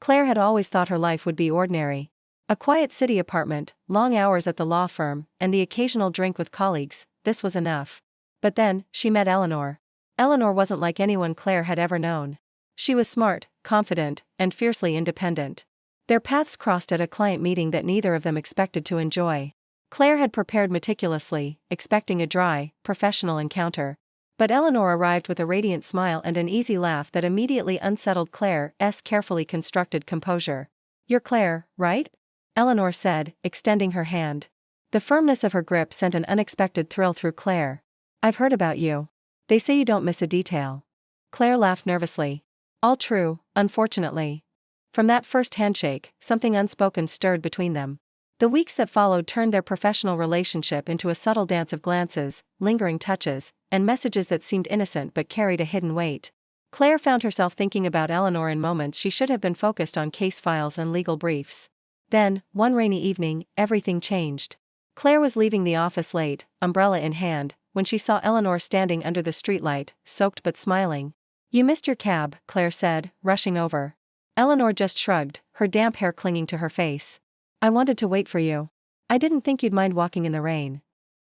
Claire had always thought her life would be ordinary. A quiet city apartment, long hours at the law firm, and the occasional drink with colleagues, this was enough. But then, she met Eleanor. Eleanor wasn't like anyone Claire had ever known. She was smart, confident, and fiercely independent. Their paths crossed at a client meeting that neither of them expected to enjoy. Claire had prepared meticulously, expecting a dry, professional encounter. But Eleanor arrived with a radiant smile and an easy laugh that immediately unsettled Claire's carefully constructed composure. "You're Claire, right?" Eleanor said, extending her hand. The firmness of her grip sent an unexpected thrill through Claire. "I've heard about you. They say you don't miss a detail." Claire laughed nervously. "All true, unfortunately." From that first handshake, something unspoken stirred between them. The weeks that followed turned their professional relationship into a subtle dance of glances, lingering touches, and messages that seemed innocent but carried a hidden weight. Claire found herself thinking about Eleanor in moments she should have been focused on case files and legal briefs. Then, one rainy evening, everything changed. Claire was leaving the office late, umbrella in hand, when she saw Eleanor standing under the streetlight, soaked but smiling. "You missed your cab," Claire said, rushing over. Eleanor just shrugged, her damp hair clinging to her face. "I wanted to wait for you. I didn't think you'd mind walking in the rain."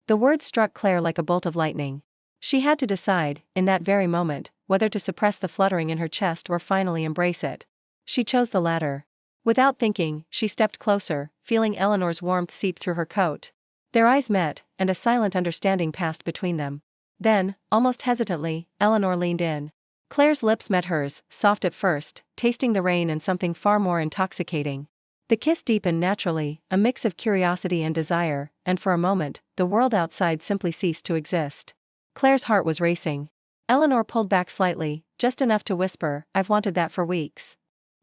The words struck Claire like a bolt of lightning. She had to decide, in that very moment, whether to suppress the fluttering in her chest or finally embrace it. She chose the latter. Without thinking, she stepped closer, feeling Eleanor's warmth seep through her coat. Their eyes met, and a silent understanding passed between them. Then, almost hesitantly, Eleanor leaned in. Claire's lips met hers, soft at first, tasting the rain and something far more intoxicating. The kiss deepened naturally, a mix of curiosity and desire, and for a moment, the world outside simply ceased to exist. Claire's heart was racing. Eleanor pulled back slightly, just enough to whisper, "I've wanted that for weeks."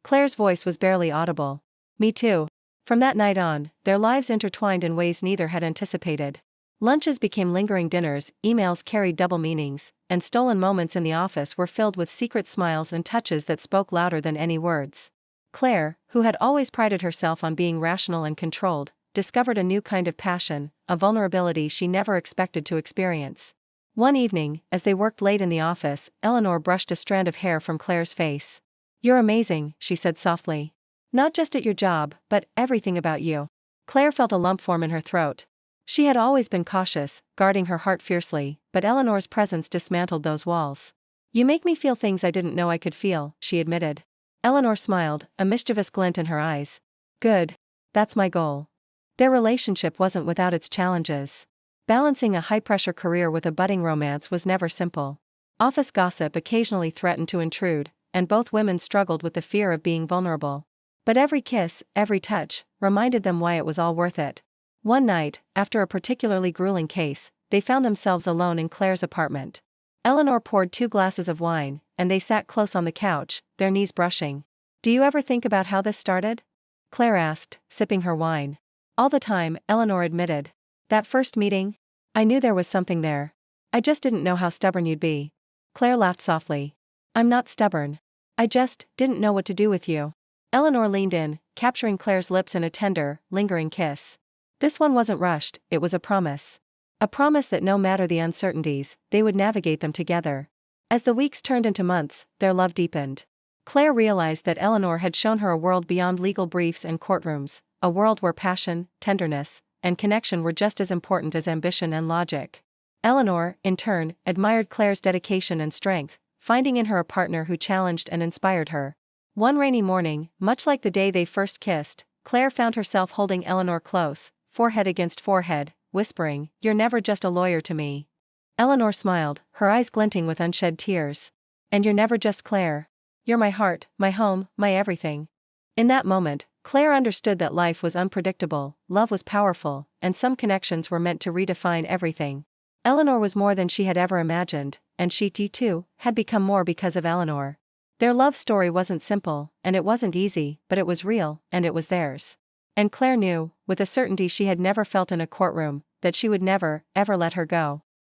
Claire's voice was barely audible. "Me too." From that night on, their lives intertwined in ways neither had anticipated. Lunches became lingering dinners, emails carried double meanings, and stolen moments in the office were filled with secret smiles and touches that spoke louder than any words. Claire, who had always prided herself on being rational and controlled, discovered a new kind of passion, a vulnerability she never expected to experience. One evening, as they worked late in the office, Eleanor brushed a strand of hair from Claire's face. "You're amazing," she said softly. "Not just at your job, but everything about you." Claire felt a lump form in her throat. She had always been cautious, guarding her heart fiercely, but Eleanor's presence dismantled those walls. "You make me feel things I didn't know I could feel," she admitted. Eleanor smiled, a mischievous glint in her eyes. "Good. That's my goal." Their relationship wasn't without its challenges. Balancing a high-pressure career with a budding romance was never simple. Office gossip occasionally threatened to intrude, and both women struggled with the fear of being vulnerable. But every kiss, every touch, reminded them why it was all worth it. One night, after a particularly grueling case, they found themselves alone in Claire's apartment. Eleanor poured 2 glasses of wine, and they sat close on the couch, their knees brushing. "Do you ever think about how this started?" Claire asked, sipping her wine. "All the time," Eleanor admitted. "That first meeting? I knew there was something there. I just didn't know how stubborn you'd be." Claire laughed softly. "I'm not stubborn. I just didn't know what to do with you." Eleanor leaned in, capturing Claire's lips in a tender, lingering kiss. This one wasn't rushed, it was a promise. A promise that no matter the uncertainties, they would navigate them together. As the weeks turned into months, their love deepened. Claire realized that Eleanor had shown her a world beyond legal briefs and courtrooms, a world where passion, tenderness, and connection were just as important as ambition and logic. Eleanor, in turn, admired Claire's dedication and strength, finding in her a partner who challenged and inspired her. One rainy morning, much like the day they first kissed, Claire found herself holding Eleanor close, forehead against forehead, whispering, "You're never just a lawyer to me." Eleanor smiled, her eyes glinting with unshed tears. "And you're never just Claire. You're my heart, my home, my everything." In that moment, Claire understood that life was unpredictable, love was powerful, and some connections were meant to redefine everything. Eleanor was more than she had ever imagined, and she too had become more because of Eleanor. Their love story wasn't simple, and it wasn't easy, but it was real, and it was theirs. And Claire knew, with a certainty she had never felt in a courtroom, that she would never, ever let her go.